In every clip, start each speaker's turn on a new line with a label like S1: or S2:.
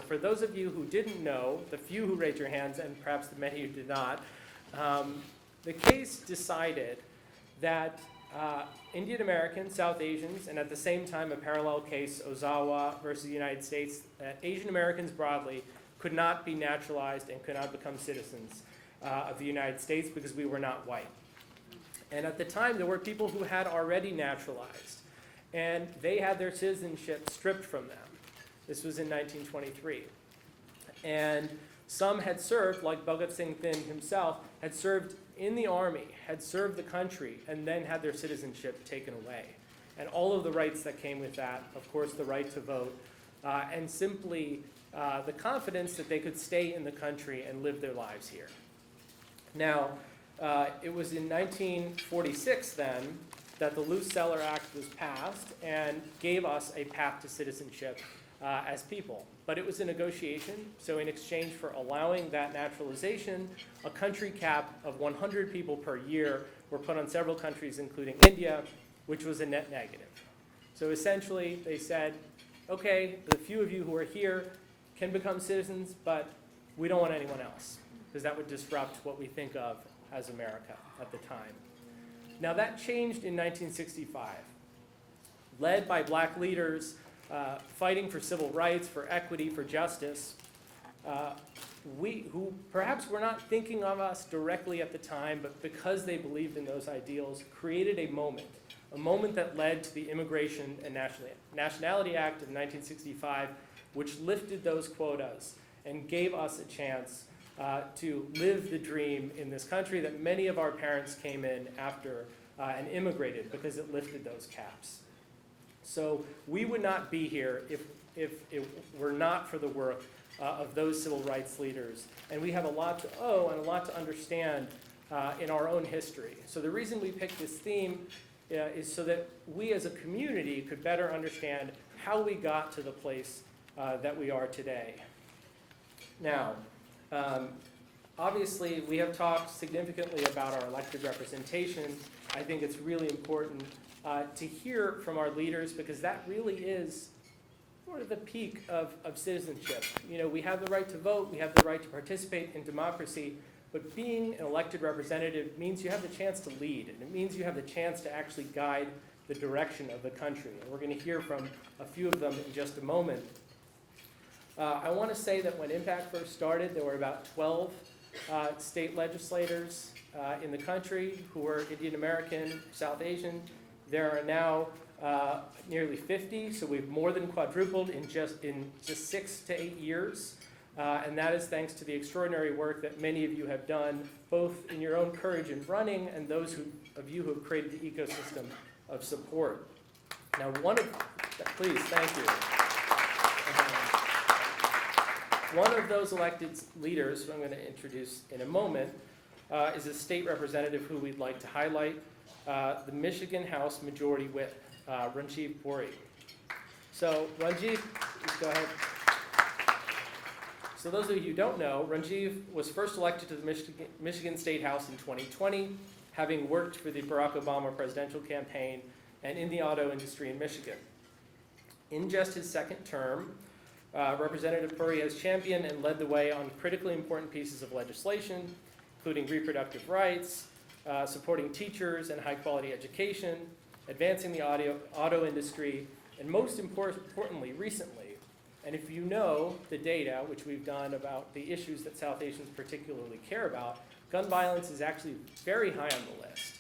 S1: for those of you who didn't know, the few who raised your hands, and perhaps the many who did not, the case decided that Indian Americans, South Asians, and at the same time a parallel case, Ozawa versus the United States, that Asian Americans broadly could not be naturalized and could not become citizens of the United States because we were not white. And at the time, there were people who had already naturalized, and they had their citizenship stripped from them. This was in 1923. And some had served, like Bhagat Singh Thind himself, had served in the army, had served the country, and then had their citizenship taken away. And all of the rights that came with that, of course, the right to vote, and simply the confidence that they could stay in the country and live their lives here. Now, it was in 1946 then that the Luce-Celler Act was passed and gave us a path to citizenship as people. But it was a negotiation, so in exchange for allowing that naturalization, a country cap of 100 people per year were put on several countries, including India, which was a net negative. So essentially, they said, okay, the few of you who are here can become citizens, but we don't want anyone else, because that would disrupt what we think of as America at the time. Now that changed in 1965. Led by black leaders fighting for civil rights, for equity, for justice, who perhaps were not thinking of us directly at the time, but because they believed in those ideals, created a moment that led to the Immigration and Nationality Act of 1965, which lifted those quotas and gave us a chance to live the dream in this country that many of our parents came in after and immigrated because it lifted those caps. So we would not be here if it were not for the work of those civil rights leaders. And we have a lot to owe and a lot to understand in our own history. So the reason we picked this theme is so that we as a community could better understand how we got to the place that we are today. Now, obviously, we have talked significantly about our elected representation. I think it's really important to hear from our leaders because that really is sort of the peak of citizenship. You know, we have the right to vote, we have the right to participate in democracy, but being an elected representative means you have the chance to lead, and it means you have the chance to actually guide the direction of the country. And we're going to hear from a few of them in just a moment. I want to say that when Impact first started, there were about 12 state legislators in the country who were Indian American, South Asian. There are now nearly 50, so we've more than quadrupled in just 6 to 8 years. And that is thanks to the extraordinary work that many of you have done, both in your own courage in running and those of you who have created the ecosystem of support. Now, please, thank you. One of those elected leaders, who I'm going to introduce in a moment, is a state representative who we'd like to highlight, the Michigan House Majority Whip, Ranjiv Puri. So Ranjiv, please go ahead. So those of you who don't know, Ranjiv was first elected to the Michigan State House in 2020, having worked for the Barack Obama presidential campaign and in the auto industry in Michigan. In just his second term, Representative Puri has championed and led the way on critically important pieces of legislation, including reproductive rights, supporting teachers and high-quality education, advancing the auto industry, and most importantly, recently, and if you know the data, which we've done about the issues that South Asians particularly care about, gun violence is actually very high on the list.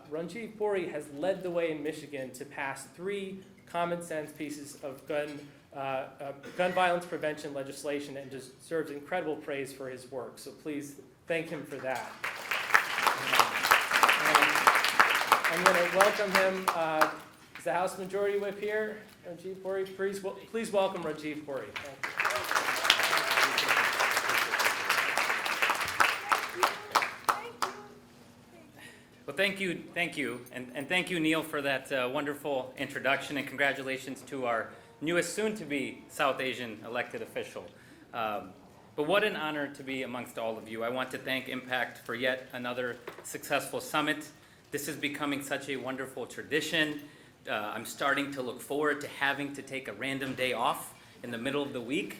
S1: Ranjiv Puri has led the way in Michigan to pass 3 common-sense pieces of gun violence prevention legislation and deserves incredible praise for his work. So please thank him for that. I'm going to welcome him. Is the House Majority Whip here? Ranjiv Puri, please welcome Ranjiv Puri.
S2: Well, thank you, and thank you, Neil, for that wonderful introduction, and congratulations to our newest soon-to-be South Asian elected official. But what an honor to be amongst all of you. I want to thank Impact for yet another successful summit. This is becoming such a wonderful tradition. I'm starting to look forward to having to take a random day off in the middle of the week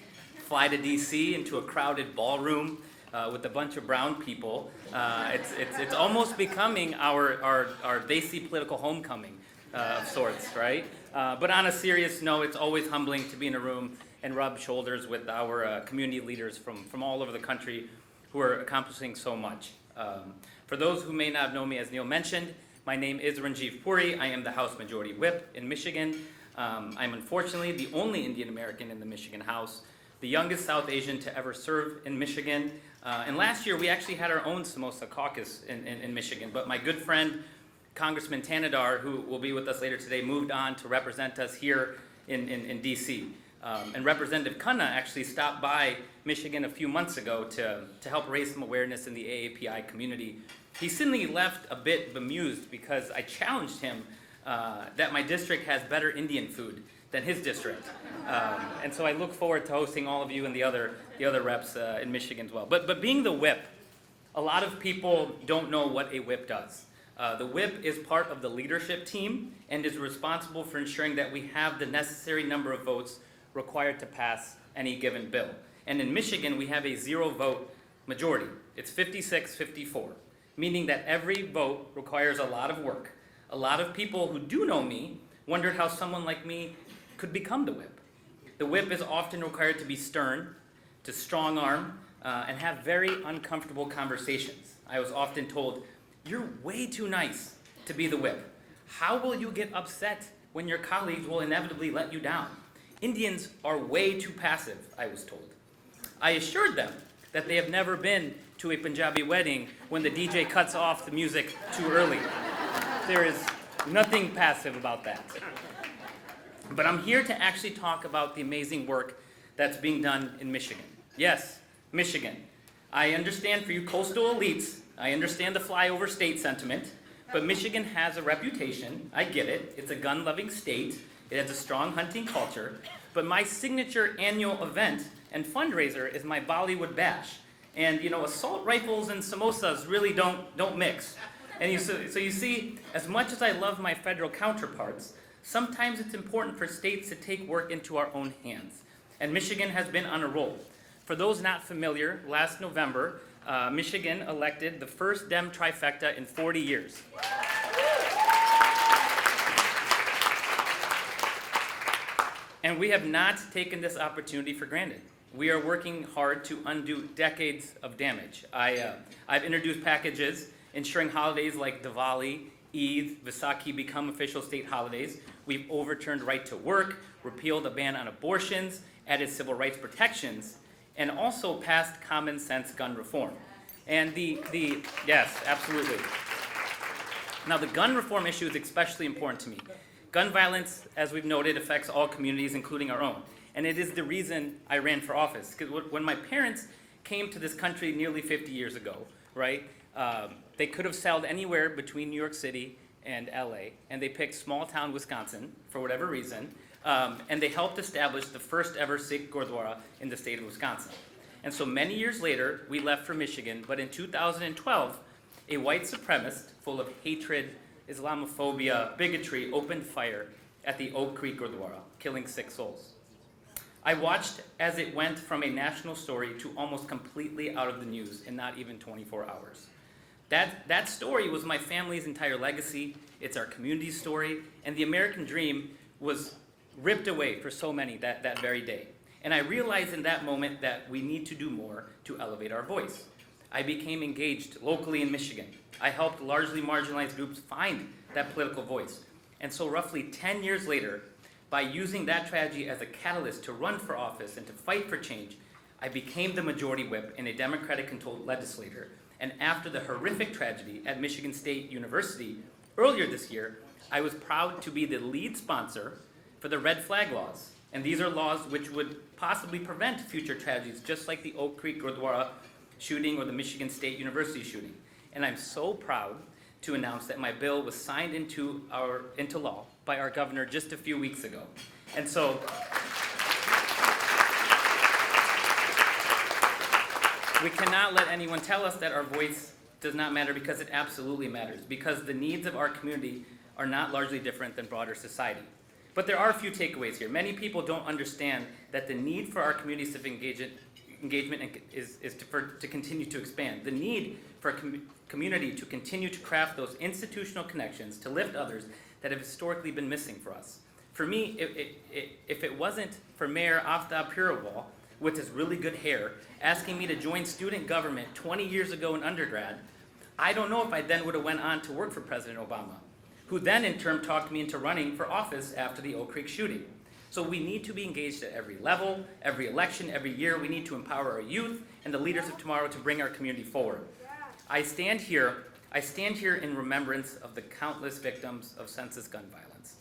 S2: fly to DC into a crowded ballroom with a bunch of brown people. It's almost becoming our Desi political homecoming of sorts, right? But on a serious note, it's always humbling to be in a room and rub shoulders with our community leaders from all over the country who are accomplishing so much. For those who may not know me, as Neil mentioned, my name is Ranjiv Puri. I am the House Majority Whip in Michigan. I'm unfortunately the only Indian American in the Michigan House, the youngest South Asian to ever serve in Michigan. And last year we actually had our own Samosa caucus in Michigan, but my good friend, Congressman Thanedar, who will be with us later today, moved on to represent us here in DC. And Representative Khanna actually stopped by Michigan a few months ago to help raise some awareness in the AAPI community. He suddenly left a bit bemused because I challenged him that my district has better Indian food than his district. And so I look forward to hosting all of you and the other reps in Michigan as well. But being the whip, a lot of people don't know what a whip does. The whip is part of the leadership team and is responsible for ensuring that we have the necessary number of votes required to pass any given bill. And in Michigan, we have a 0-vote majority. It's 56-54, meaning that every vote requires a lot of work. A lot of people who do know me wondered how someone like me could become the whip. The whip is often required to be stern, to strong arm, and have very uncomfortable conversations. I was often told, "You're way too nice to be the whip. How will you get upset when your colleagues will inevitably let you down? Indians are way too passive," I was told. I assured them that they have never been to a Punjabi wedding when the DJ cuts off the music too early. There is nothing passive about that. But I'm here to actually talk about the amazing work that's being done in Michigan. Yes, Michigan. I understand for you coastal elites, I understand the flyover state sentiment, but Michigan has a reputation. I get it. It's a gun-loving state. It has a strong hunting culture. But my signature annual event and fundraiser is my Bollywood bash. And assault rifles and samosas really don't mix. And so you see, as much as I love my federal counterparts, sometimes it's important for states to take work into our own hands. And Michigan has been on a roll. For those not familiar, last November, Michigan elected the first Dem trifecta in 40 years. And we have not taken this opportunity for granted. We are working hard to undo decades of damage. I've introduced packages ensuring holidays like Diwali, Eid, Vaisakhi become official state holidays. We've overturned right to work, repealed a ban on abortions, added civil rights protections, and also passed common sense gun reform. And yes, absolutely. Now the gun reform issue is especially important to me. Gun violence, as we've noted, affects all communities, including our own. And it is the reason I ran for office. Because when my parents came to this country nearly 50 years ago, right, they could have sailed anywhere between New York City and LA, and they picked small town Wisconsin for whatever reason, and they helped establish the first ever Sikh Gurdwara in the state of Wisconsin. And so many years later, we left for Michigan, but in 2012, a white supremacist full of hatred, Islamophobia, bigotry opened fire at the Oak Creek Gurdwara, killing 6 souls. I watched as it went from a national story to almost completely out of the news in not even 24 hours. That story was my family's entire legacy. It's our community's story, and the American dream was ripped away for so many that very day. And I realized in that moment that we need to do more to elevate our voice. I became engaged locally in Michigan. I helped largely marginalized groups find that political voice. And so roughly 10 years later, by using that tragedy as a catalyst to run for office and to fight for change, I became the majority whip in a Democratic-controlled legislature. And after the horrific tragedy at Michigan State University earlier this year, I was proud to be the lead sponsor for the red flag laws. And these are laws which would possibly prevent future tragedies, just like the Oak Creek Gurdwara shooting or the Michigan State University shooting. And I'm so proud to announce that my bill was signed into law by our governor just a few weeks ago. And so we cannot let anyone tell us that our voice does not matter, because it absolutely matters, because the needs of our community are not largely different than broader society. But there are a few takeaways here. Many people don't understand that the need for our community civic engagement is to continue to expand. The need for a community to continue to craft those institutional connections to lift others that have historically been missing for us. For me, if it wasn't for Mayor Aftab Puriwal, with his really good hair, asking me to join student government 20 years ago in undergrad, I don't know if I then would have went on to work for President Obama, who then in turn talked me into running for office after the Oak Creek shooting. So we need to be engaged at every level, every election, every year. We need to empower our youth and the leaders of tomorrow to bring our community forward. I stand here in remembrance of the countless victims of senseless gun violence.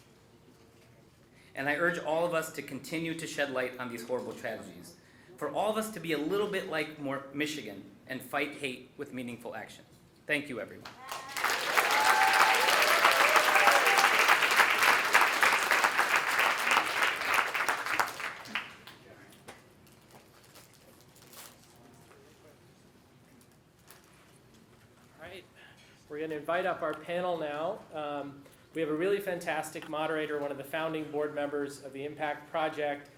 S2: And I urge all of us to continue to shed light on these horrible tragedies. For all of us to be a little bit like Michigan and fight hate with meaningful action. Thank you, everyone.
S1: We're going to invite up our panel now. We have a really fantastic moderator, one of the founding board members of the Impact Project.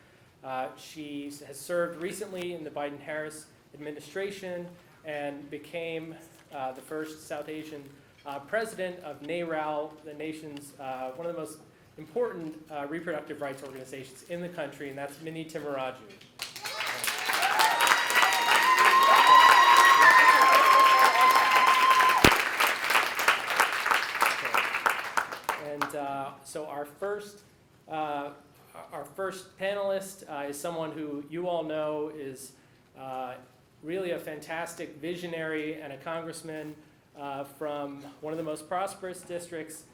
S1: She has served recently in the Biden-Harris administration and became the first South Asian president of NARAL, the nation's one of the most important reproductive rights organizations in the country, and that's Mini Timmaraju. So our first panelist is someone who you all know is really a fantastic visionary and a congressman from one of the most prosperous districts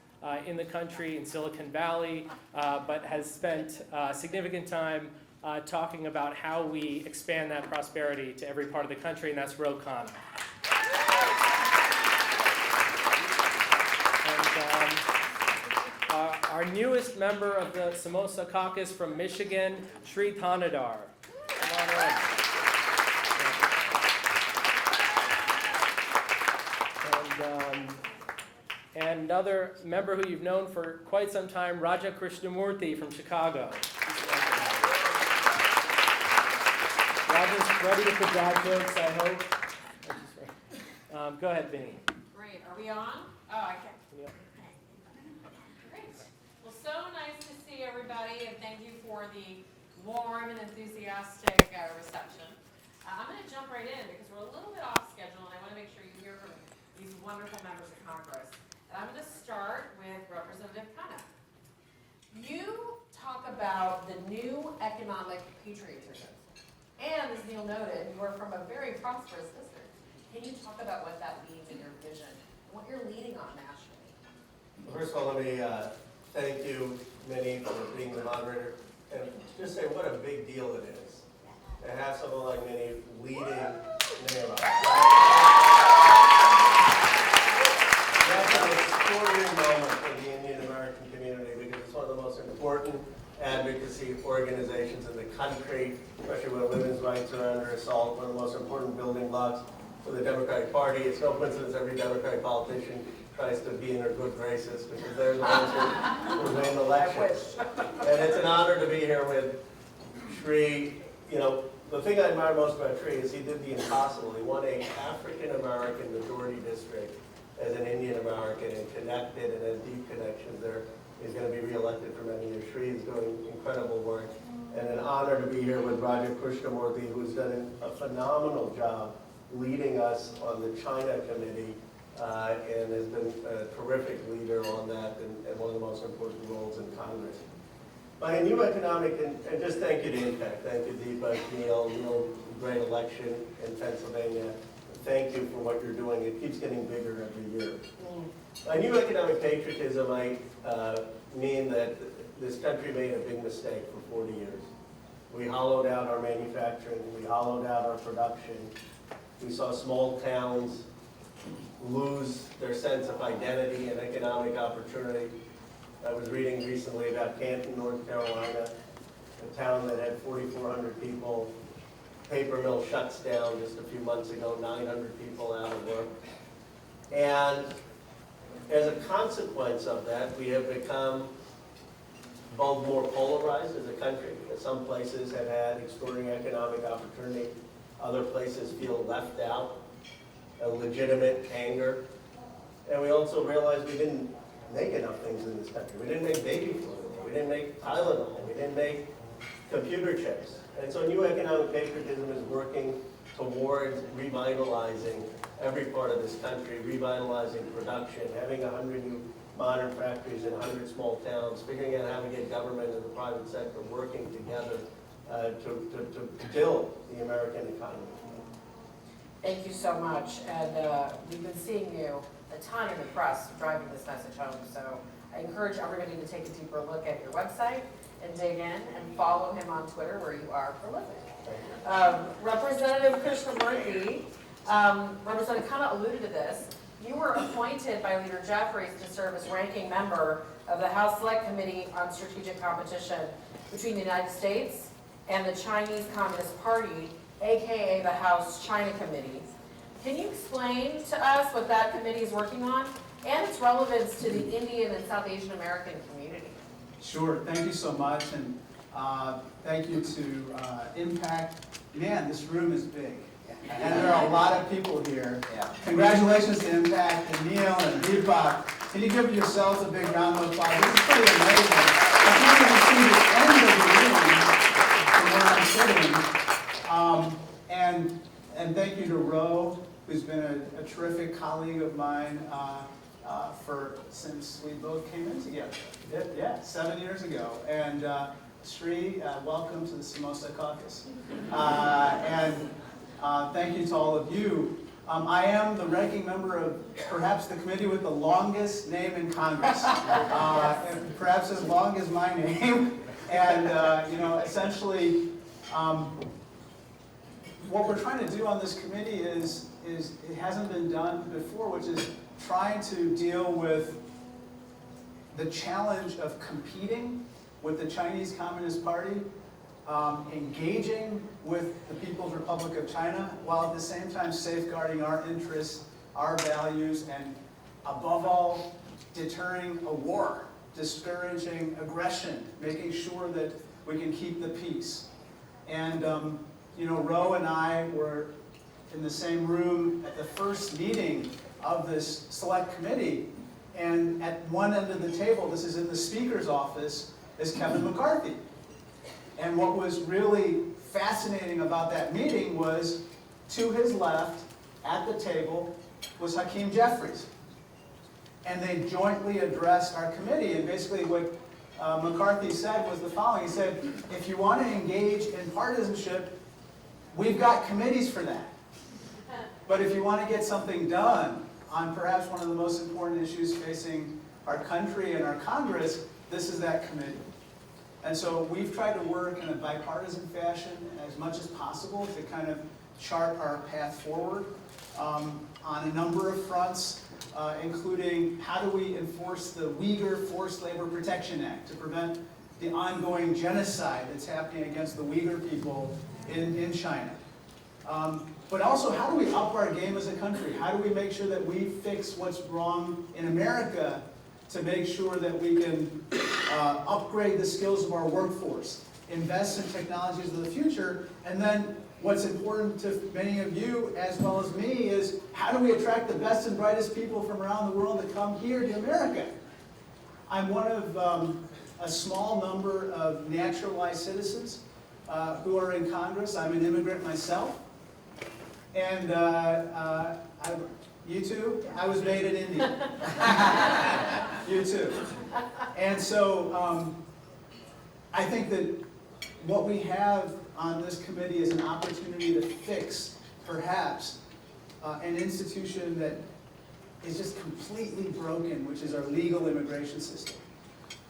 S1: in the country, in Silicon Valley, but has spent significant time talking about how we expand that prosperity to every part of the country, and that's Ro Khanna. Our newest member of the Samosa Caucus from Michigan, Shri Thanedar. Come on in. And another member who you've known for quite some time, Raja Krishnamoorthi from Chicago. Raja's ready to put dad jokes, I hope. Go ahead, Vinny.
S3: Great. Are we on? Oh, I can't.
S1: Yep.
S3: Great. Well, so nice to see everybody, and thank you for the warm and enthusiastic reception. I'm going to jump right in because we're a little bit off schedule, and I want to make sure you hear from these wonderful members of Congress. And I'm going to start with Representative Khanna. You talk about the new economic patriotism. And as Neil noted, you are from a very prosperous district. Can you talk about what that means in your vision and what you're leading on nationally?
S4: Well, first of all, let me thank you, Minnie, for being the moderator, and just say what a big deal it is to have someone like Minnie leading NARAL. That's an extraordinary moment for the Indian American community because it's one of the most important advocacy organizations in the country, especially when women's rights are under assault, one of the most important building blocks for the Democratic Party. It's no coincidence every Democratic politician tries to be in their good graces because they're the ones who win elections. And it's an honor to be here with Shri. You know, the thing I admire most about Shri is he did the impossible. He won an African-American majority district as an Indian American and connected and has deep connections there. He's going to be reelected for many years. Shri is doing incredible work. And an honor to be here with Raja Krishnamoorthi, who's done a phenomenal job leading us on the China Committee and has been a terrific leader on that and one of the most important roles in Congress. By a new economic, and just thank you to Impact. Thank you, Deepak, Neil, great election in Pennsylvania. Thank you for what you're doing. It keeps getting bigger every year. By new economic patriotism, I mean that this country made a big mistake for 40 years. We hollowed out our manufacturing. We hollowed out our production. We saw small towns lose their sense of identity and economic opportunity. I was reading recently about Canton, North Carolina, a town that had 4,400 people. Paper mill shuts down just a few months ago, 900 people out of work. And as a consequence of that, we have become both more polarized as a country. Some places have had extraordinary economic opportunity. Other places feel left out, a legitimate anger. And we also realized we didn't make enough things in this country. We didn't make baby food. We didn't make Tylenol. We didn't make computer chips. And so new economic patriotism is working towards revitalizing every part of this country, revitalizing production, having 100 new modern factories in 100 small towns, figuring out how to get government and the private sector working together to build the American economy.
S3: Thank you so much, and we've been seeing you a ton in the press driving this message home, so I encourage everybody to take a deeper look at your website and dig in and follow him on Twitter where you are prolific. Representative Krishnamoorthi, Representative Khanna alluded to this. You were appointed by Leader Jeffries to serve as ranking member of the House Select Committee on Strategic Competition between the United States and the Chinese Communist Party, aka the House China Committee. Can you explain to us what that committee is working on and its relevance to the Indian and South Asian American community?
S5: Sure, thank you so much, and thank you to Impact. Man, this room is big, and there are a lot of people here. Congratulations to Impact and Neil and Deepak. Can you give yourselves a big round of applause? This is pretty amazing. I can't even see the end of the room from where I'm sitting. And thank you to Ro, who's been a terrific colleague of mine since we both came in together. Yeah, 7 years ago. And Shri, welcome to the Samosa Caucus. And thank you to all of you. I am the ranking member of perhaps the committee with the longest name in Congress, and perhaps as long as my name. And essentially, what we're trying to do on this committee is it hasn't been done before, which is trying to deal with the challenge of competing with the Chinese Communist Party, engaging with the People's Republic of China, while at the same time safeguarding our interests, our values, and above all, deterring a war, discouraging aggression, making sure that we can keep the peace. And Ro and I were in the same room at the first meeting of this select committee, and at one end of the table, this is in the Speaker's office, is Kevin McCarthy. And what was really fascinating about that meeting was, to his left, at the table, was Hakeem Jeffries. And they jointly addressed our committee, and basically what McCarthy said was the following. He said, if you want to engage in partisanship, we've got committees for that. But if you want to get something done on perhaps one of the most important issues facing our country and our Congress, this is that committee. And so we've tried to work in a bipartisan fashion as much as possible to kind of chart our path forward on a number of fronts, including how do we enforce the Uyghur Forced Labor Protection Act to prevent the ongoing genocide that's happening against the Uyghur people in China. But also, how do we up our game as a country? How do we make sure that we fix what's wrong in America to make sure that we can upgrade the skills of our workforce, invest in technologies of the future, and then what's important to many of you as well as me is how do we attract the best and brightest people from around the world to come here to America? I'm one of a small number of naturalized citizens who are in Congress. I'm an immigrant myself. And you too? I was made in India. You too. And so I think that what we have on this committee is an opportunity to fix, perhaps, an institution that is just completely broken, which is our legal immigration system.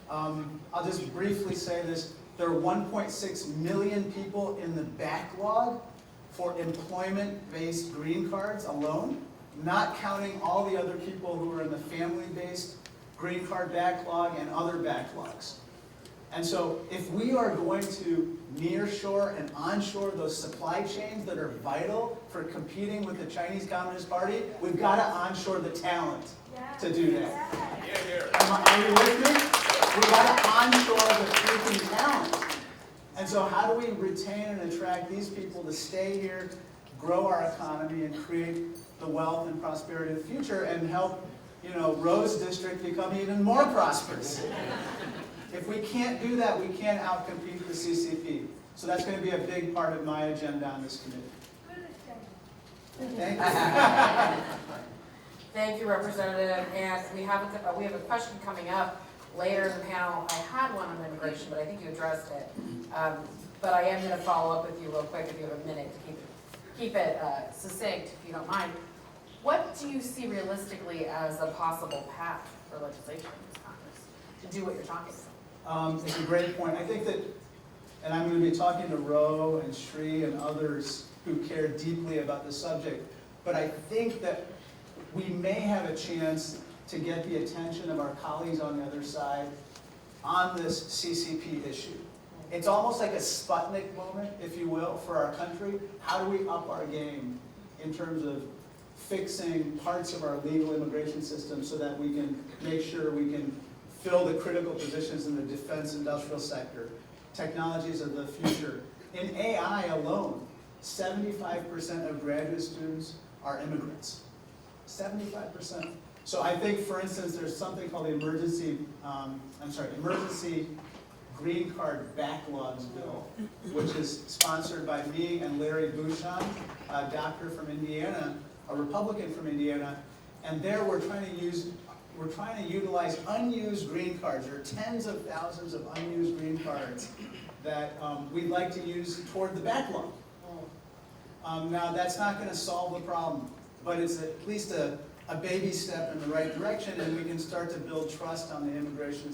S5: I'll just briefly say this. There are 1.6 million people in the backlog for employment-based green cards alone, not counting all the other people who are in the family-based green card backlog and other backlogs. And so if we are going to nearshore and onshore those supply chains that are vital for competing with the Chinese Communist Party, we've got to onshore the talent to do that. Are you with me? We've got to onshore the so how do we retain and attract these people to stay here, grow our economy, and create the wealth and prosperity of the future, and help, you know, Rose District become even more prosperous? If we can't do that, we can't outcompete the CCP. So that's going to be a big part of my agenda on this committee. Thank you.
S3: Thank you, Representative. And we have a question coming up later in the panel. I had one on immigration, but I think you addressed it. But I am going to follow up with you real quick if you have a minute to keep it succinct, if you don't mind. What do you see realistically as a possible path for legislation in this Congress to do what you're talking about?
S5: It's a great point. I think that, and I'm going to be talking to Ro and Shri and others who care deeply about the subject, but I think that we may have a chance to get the attention of our colleagues on the other side on this CCP issue. It's almost like a Sputnik moment, if you will, for our country. How do we up our game in terms of fixing parts of our legal immigration system so that we can make sure we can fill the critical positions in the defense industrial sector, technologies of the future. In AI alone, 75% of graduate students are immigrants. 75%. So I think, for instance, there's something called the Emergency Green Card Backlogs Bill, which is sponsored by me and Larry Bouchon, a doctor from Indiana, a Republican from Indiana, and there we're trying to utilize unused green cards. There are tens of thousands of unused green cards that we'd like to use toward the backlog. Now, that's not going to solve the problem, but it's at least a baby step in the right direction, and we can start to build trust on the immigration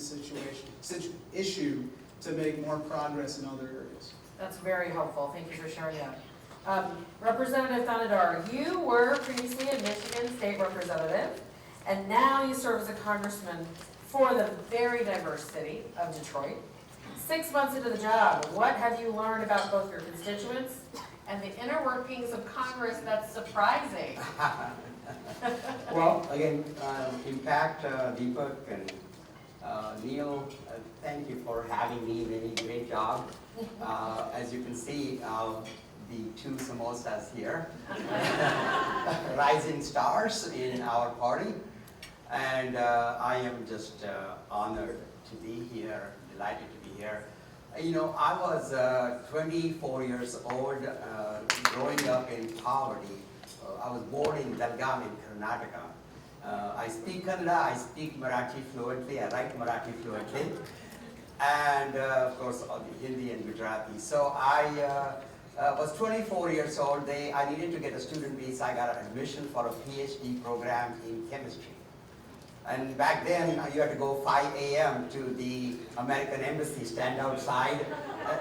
S5: issue to make more progress in other areas.
S3: That's very helpful. Thank you for sharing that. Representative Thanedar, you were previously a Michigan State Representative, and now you serve as a congressman for the very diverse city of Detroit. 6 months into the job, what have you learned about both your constituents and the inner workings of Congress that's surprising?
S6: Well, again, Impact, Deepak, and Neil, thank you for having me. Really great job. As you can see, the two samosas here, rising stars in our party, and I am just honored to be here, delighted to be here. You know, I was 24 years old, growing up in poverty. I was born in Belgaum in Karnataka. I speak Kannada, I speak Marathi fluently, I write Marathi fluently, and of course Hindi and Gujarati. So I was 24 years old. I needed to get a student visa. I got an admission for a PhD program in chemistry. And back then, you had to go 5 a.m. to the American embassy, stand outside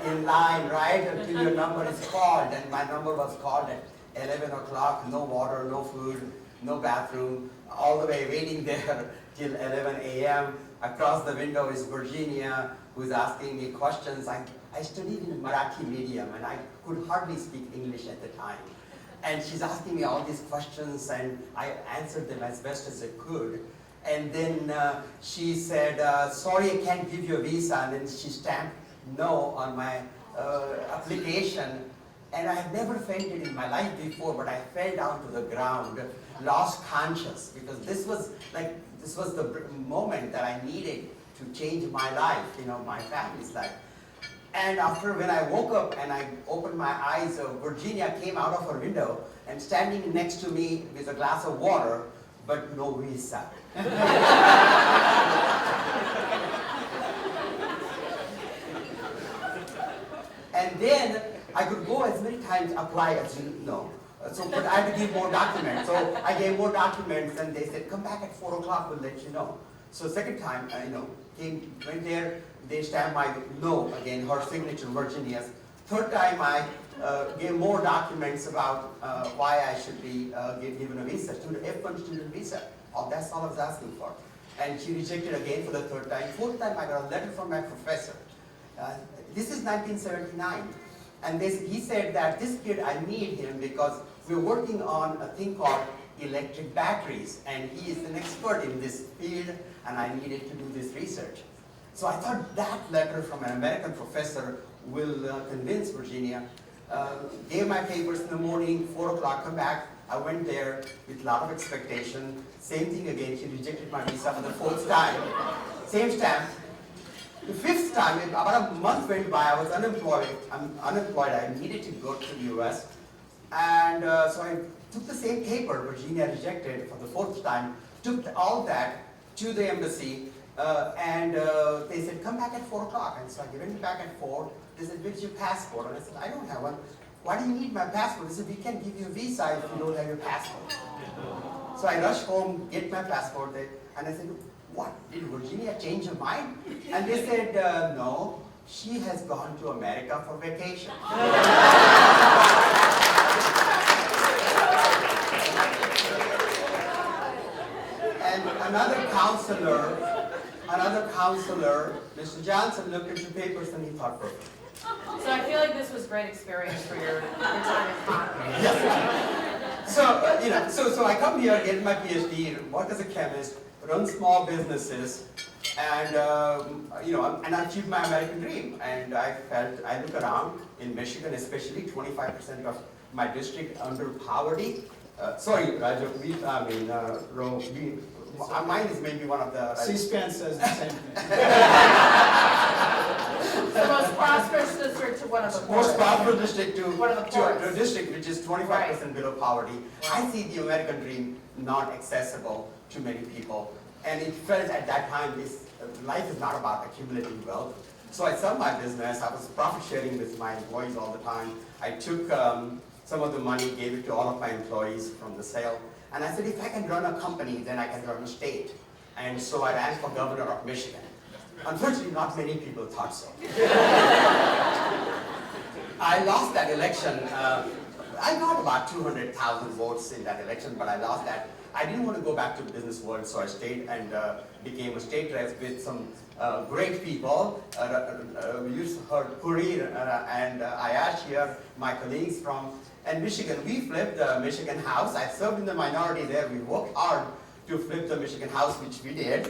S6: in line, right, until your number is called. And my number was called at 11 o'clock, no water, no food, no bathroom, all the way waiting there till 11 a.m. Across the window is Virginia, who's asking me questions. I studied in Marathi medium, and I could hardly speak English at the time. And she's asking me all these questions, and I answered them as best as I could. And then she said, sorry, I can't give you a visa. And then she stamped no on my application. And I had never fainted in my life before, but I fell down to the ground, lost conscious, because this was the moment that I needed to change my life, you know, my family's life. And after, when I woke up and I opened my eyes, Virginia came out of her window and standing next to me with a glass of water, but no visa. And then I could go as many times, apply as you know. But I had to give more documents. So I gave more documents, and they said, come back at 4 o'clock, we'll let you know. So second time, went there, they stamped my no again, her signature, Virginia's. Third time, I gave more documents about why I should be given a visa, F1 student visa. That's all I was asking for. And she rejected again for the third time. Fourth time, I got a letter from my professor. This is 1979. And he said that this kid, I need him because we're working on a thing called electric batteries. And he is an expert in this field, and I needed to do this research. So I thought that letter from an American professor will convince Virginia. Gave my papers in the morning, 4 o'clock, come back. I went there with a lot of expectation. Same thing again, she rejected my visa for the 4th time. Same stamp. The 5th time, about a month went by, I was unemployed. I needed to go to the US. And so I took the same paper Virginia rejected for the 4th time, took all that to the embassy, and they said, come back at 4 o'clock. And so I went back at 4. They said, where's your passport? And I said, I don't have one. Why do you need my passport? They said, we can't give you a visa if you don't have your passport. So I rushed home, get my passport, and I said, what, did Virginia change her mind? And they said, no, she has gone to America for vacation. And another counselor, Mr. Johnson, looked at the papers and he thought, perfect.
S3: So I feel like this was great experience for your time in Congress.
S6: Yes. So I come here, get my PhD, work as a chemist, run small businesses, and and I achieved my American dream. And I look around in Michigan, especially 25% of my district under poverty. Sorry, Raju, mine is maybe one of the...
S5: C-SPAN says the same thing.
S3: The most prosperous district to one of the
S6: Most prosperous district to
S3: poorest.
S6: a district which is 25% below poverty. I see the American dream not accessible to many people. And it felt at that time, life is not about accumulating wealth. So I sold my business. I was profit sharing with my employees all the time. I took some of the money, gave it to all of my employees from the sale. And I said, if I can run a company, then I can run a state. And so I ran for governor of Michigan. Unfortunately, not many people thought so. I lost that election. I got about 200,000 votes in that election, but I lost that. I didn't want to go back to the business world, so I stayed and became a state rep with some great people. You heard Puri and Ayash here, my colleagues from Michigan. We flipped the Michigan House. I served in the minority there. We worked hard to flip the Michigan House, which we did.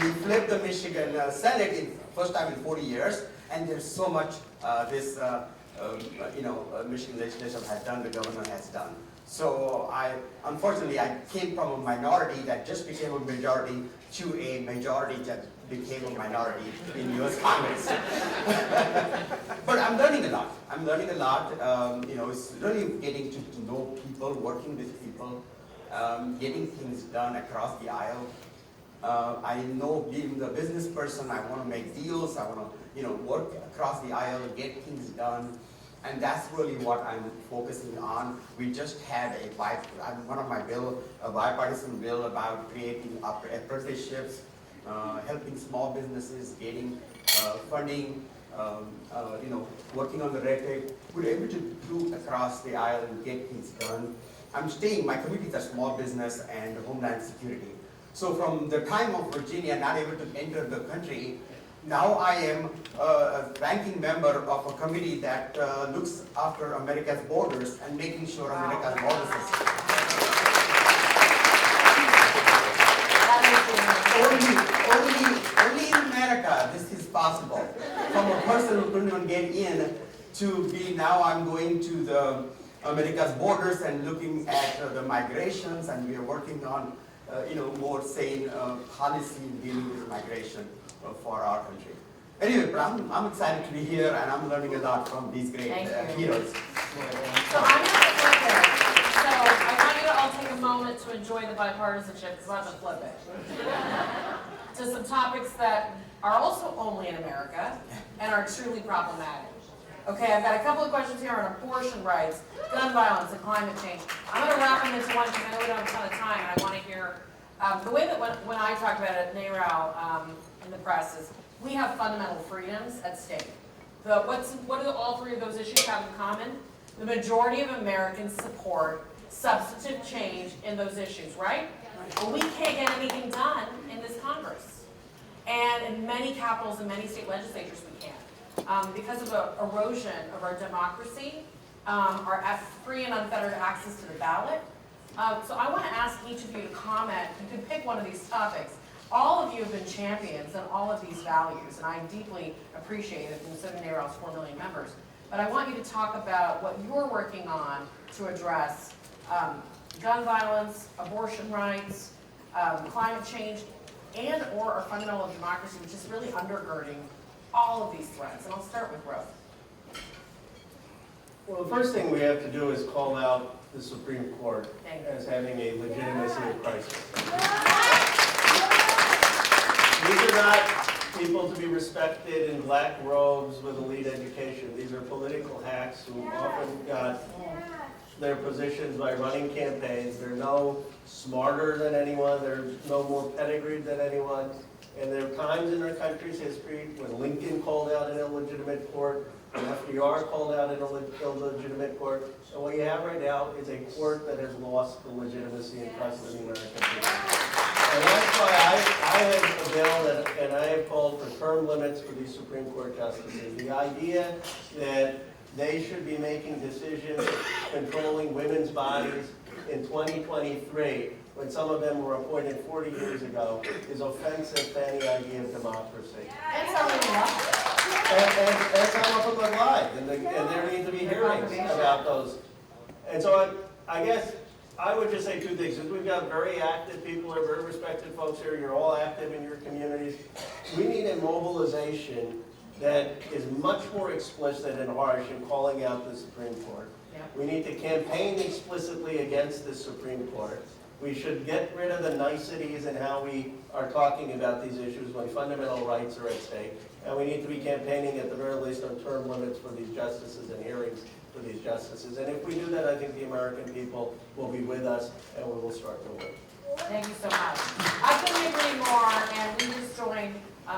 S6: We flipped the Michigan Senate first time in 40 years, and there's so much Michigan legislation has done, the governor has done. So unfortunately, I came from a minority that just became a majority to a majority that became a minority in U.S. Congress. But I'm learning a lot. It's really getting to know people, working with people, getting things done across the aisle. I know being the business person, I want to make deals, I want to work across the aisle, get things done. And that's really what I'm focusing on. We just had a bipartisan bill about creating apprenticeships, helping small businesses, getting funding, working on the red tape. We're able to do across the aisle and get things done. My committees are small business and homeland security. So from the time of Virginia not able to enter the country, now I am a ranking member of a committee that looks after America's borders and making sure America's borders is only in America this is possible. From a person who couldn't even get in to be now I'm going to the America's borders and looking at the migrations, and we are working on more sane policy in dealing with migration for our country. Anyway, but I'm excited to be here, and I'm learning a lot from these great heroes.
S3: So I'm going to flip it. So I want you to all take a moment to enjoy the bipartisanship, because I'm going to flip it. To some topics that are also only in America and are truly problematic. Okay, I've got a couple of questions here on abortion rights, gun violence, and climate change. I'm going to wrap them into one because I know we don't have a ton of time, and I want to hear the way that when I talk about it at NARAL in the press is we have fundamental freedoms at stake. What do all three of those issues have in common? The majority of Americans support substantive change in those issues, right? But we can't get anything done in this Congress. And in many capitals and many state legislatures we can't. Because of the erosion of our democracy, our free and unfettered access to the ballot. So I want to ask each of you to comment. You can pick one of these topics all of you have been champions in all of these values, and I deeply appreciate it, and so do NARAL's 4 million members. But I want you to talk about what you're working on to address gun violence, abortion rights, climate change, and or our fundamental democracy, which is really undergirding all of these threats. And I'll start with Ro.
S4: Well, the first thing we have to do is call out the Supreme Court as having a legitimacy of crisis. These are not people to be respected in black robes with elite education. These are political hacks who often got their positions by running campaigns. They're no smarter than anyone. They're no more pedigreed than anyone. And there are times in our country's history when Lincoln called out an illegitimate court, when FDR called out an illegitimate court. And what you have right now is a court that has lost the legitimacy and trust of the American people. And that's why I have a bill and I have called for term limits for these Supreme Court justices. The idea that they should be making decisions controlling women's bodies in 2023, when some of them were appointed 40 years ago, is offensive to any idea of democracy.
S3: And some of them
S4: And some of them are live, and there need to be hearings about those. And so I guess I would just say two things. Since we've got very active people here, very respected folks here, you're all active in your communities, we need a mobilization that is much more explicit and harsh in calling out the Supreme Court. We need to campaign explicitly against the Supreme Court. We should get rid of the niceties in how we are talking about these issues when fundamental rights are at stake. And we need to be campaigning at the very least on term limits for these justices and hearings for these justices. And if we do that, I think the American people will be with us and we will start to win.
S3: Thank you so much. I couldn't agree more, and we just joined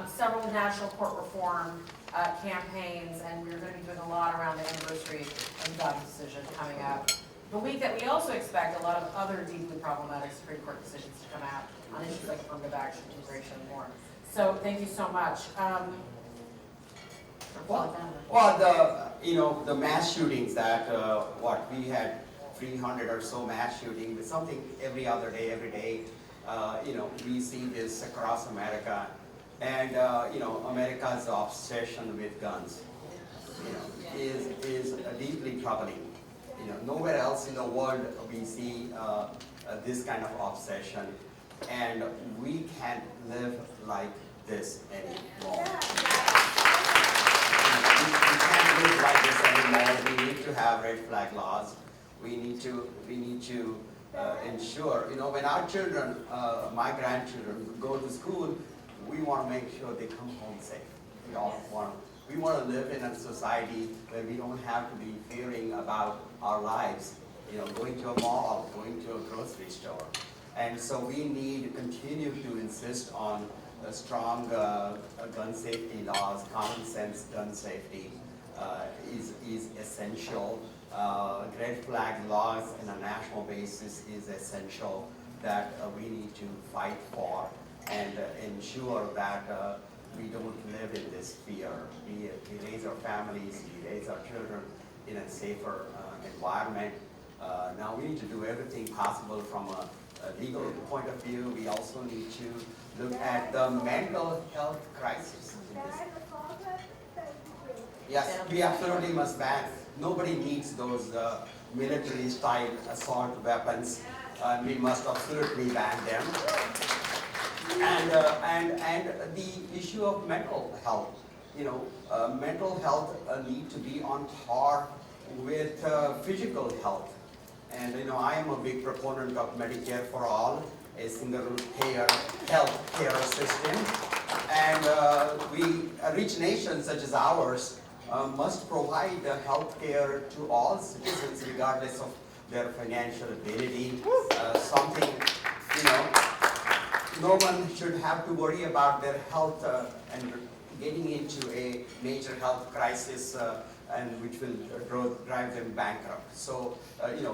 S3: several national court reform campaigns, and we're going to be doing a lot around the anniversary of the Dobbs decision coming up. The week that we also expect a lot of other deeply problematic Supreme Court decisions to come out on issues like affirmative action, immigration, and more. So thank you so much.
S6: The mass shootings that we had 300 or so mass shootings, something every other day, every day. We see this across America, and America's obsession with guns, is deeply troubling. Nowhere else in the world we see this kind of obsession, and we can't live like this anymore. We can't live like this anymore. We need to have red flag laws. We need to ensure, when our children, my grandchildren, go to school, we want to make sure they come home safe. We want to live in a society where we don't have to be fearing about our lives, going to a mall, going to a grocery store. And so we need to continue to insist on strong gun safety laws. Common sense gun safety is essential. Red flag laws on a national basis is essential that we need to fight for and ensure that we don't live in this fear. We raise our families, we raise our children in a safer environment. Now we need to do everything possible from a legal point of view. We also need to look at the mental health crisis in this. Yes, we absolutely must ban. Nobody needs those military-style assault weapons. We must absolutely ban them. And the issue of mental health. Mental health need to be on par with physical health. And I am a big proponent of Medicare for all, a single-payer health care system. And rich nations such as ours must provide health care to all citizens regardless of their financial ability. Something, no one should have to worry about their health and getting into a major health crisis and which will drive them bankrupt. So,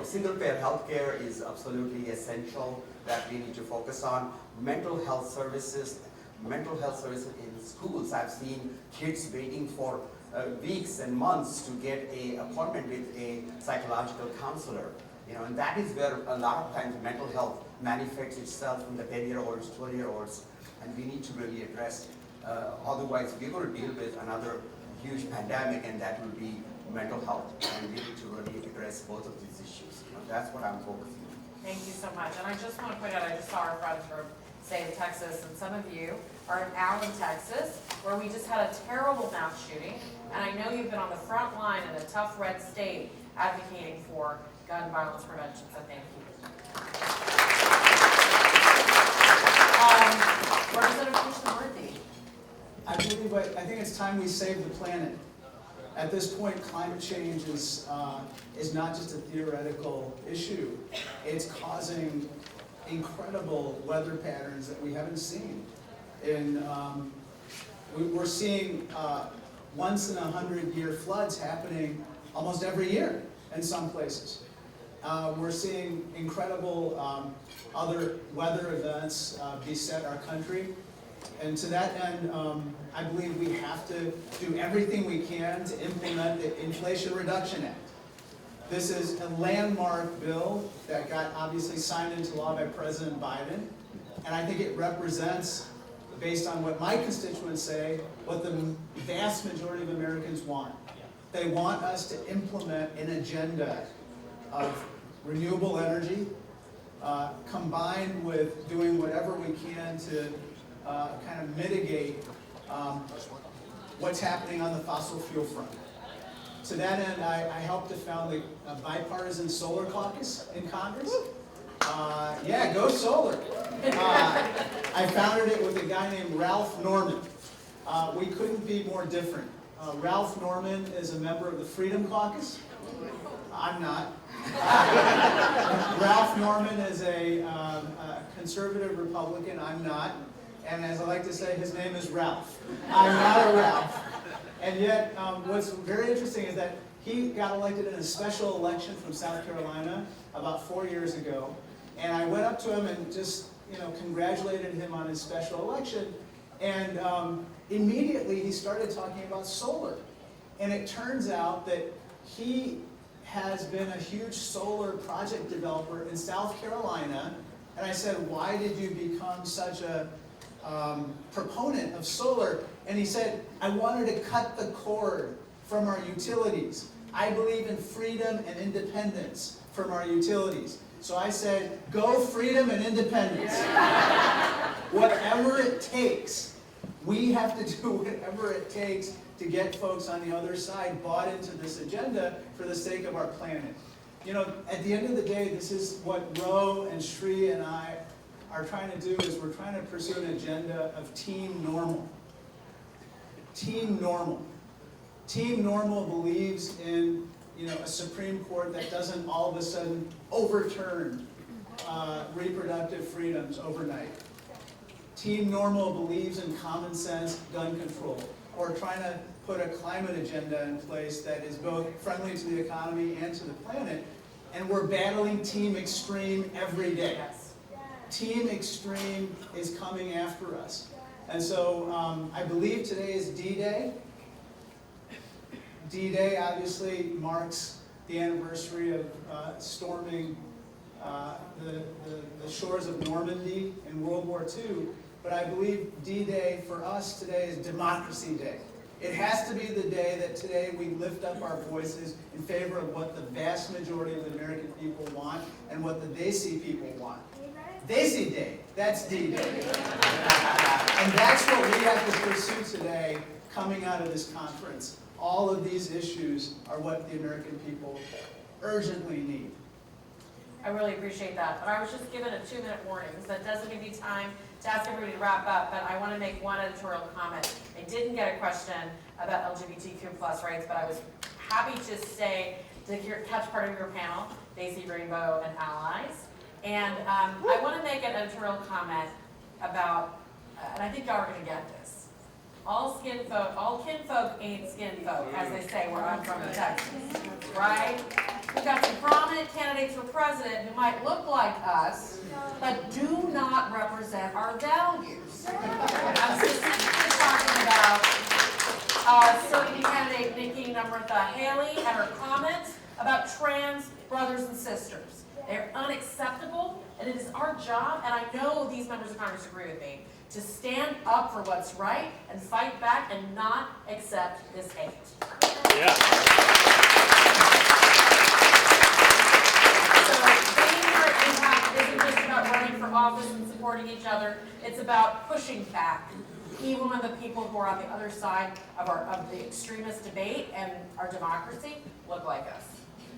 S6: single-payer healthcare is absolutely essential that we need to focus on. Mental health services in schools. I've seen kids waiting for weeks and months to get an appointment with a psychological counselor. And that is where a lot of times mental health manifests itself in the 10-year-olds, 12-year-olds, and we need to really address, otherwise we're going to deal with another huge pandemic, and that will be mental health, and we need to really address both of these issues. That's what I'm focusing on.
S3: Thank you so much. And I just want to point out, I just saw our friends from state of Texas, and some of you are in Allen, Texas, where we just had a terrible mass shooting. And I know you've been on the front line in a tough red state advocating for gun violence prevention, so thank you. Representative Krishnamoorthi.
S5: I think it's time we save the planet. At this point, climate change is not just a theoretical issue. It's causing incredible weather patterns that we haven't seen. We're seeing once in 100-year floods happening almost every year in some places. We're seeing incredible other weather events beset our country. And to that end, I believe we have to do everything we can to implement the Inflation Reduction Act. This is a landmark bill that got obviously signed into law by President Biden. And I think it represents, based on what my constituents say, what the vast majority of Americans want. They want us to implement an agenda of renewable energy, combined with doing whatever we can to kind of mitigate what's happening on the fossil fuel front. To that end, I helped to found the bipartisan solar caucus in Congress. Yeah, go solar. I founded it with a guy named Ralph Norman. We couldn't be more different. Ralph Norman is a member of the Freedom Caucus. I'm not. Ralph Norman is a conservative Republican. I'm not. And as I like to say, his name is Ralph. I'm not a Ralph. And yet, what's very interesting is that he got elected in a special election from South Carolina about 4 years ago. And I went up to him and just, congratulated him on his special election. And immediately he started talking about solar. And it turns out that he has been a huge solar project developer in South Carolina. And I said, why did you become such a proponent of solar? And he said, I wanted to cut the cord from our utilities. I believe in freedom and independence from our utilities. So I said, go freedom and independence. Whatever it takes, we have to do whatever it takes to get folks on the other side bought into this agenda for the sake of our planet. At the end of the day, this is what Ro and Shri and I are trying to do, is we're trying to pursue an agenda of team normal. Team normal. Team normal believes in a Supreme Court that doesn't all of a sudden overturn reproductive freedoms overnight. Team normal believes in common sense gun control, or trying to put a climate agenda in place that is both friendly to the economy and to the planet. And we're battling Team Extreme every day.
S3: Yes.
S5: Team Extreme is coming after us. And so I believe today is D-Day. D-Day obviously marks the anniversary of storming the shores of Normandy in World War II. But I believe D-Day for us today is Democracy Day. It has to be the day that today we lift up our voices in favor of what the vast majority of the American people want and what the Desi people want. Desi Day, that's D-Day. And that's what we have to pursue today coming out of this conference. All of these issues are what the American people urgently need.
S3: I really appreciate that. But I was just given a 2-minute warning, because that doesn't give you time to ask everybody to wrap up, but I want to make one editorial comment. I didn't get a question about LGBTQ plus rights, but I was happy to say, to catch part of your panel, Daisy Rainbow and Allies. And I want to make an editorial comment about, and I think y'all are going to get this. All kinfolk ain't skin folk, as they say where I'm from in Texas, right? We've got some prominent candidates for president who might look like us, but do not represent our values. I'm specifically talking about certain candidate Nikki Namrata Haley and her comments about trans brothers and sisters. They're unacceptable, and it is our job, and I know these members of Congress agree with me, to stand up for what's right and fight back and not accept this hate.
S1: Yeah.
S3: So being here at Impact isn't just about running for office and supporting each other. It's about pushing back, even when the people who are on the other side of the extremist debate and our democracy look like us.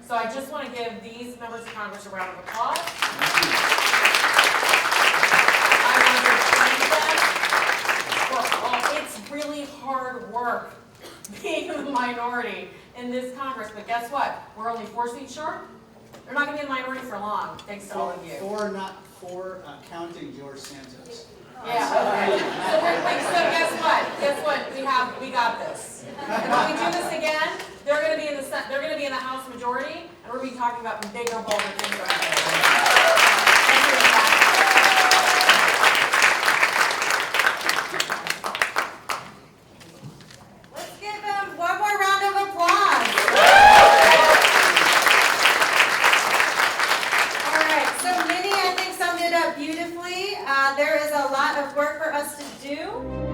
S3: So I just want to give these members of Congress a round of applause. I want to thank them for all. It's really hard work being a minority in this Congress, but guess what? We're only 4 seats short. They're not going to be a minority for long, thanks to all of you.
S5: For counting George Santos.
S3: Yeah. So guess what? Guess what? We got this. And when we do this again, they're going to be in the House majority, and we're going to be talking about bigger, bolder things. Thank you.
S7: Let's give him one more round of applause. All right, so Minnie, I think, summed it up beautifully. There is a lot of work for us to do.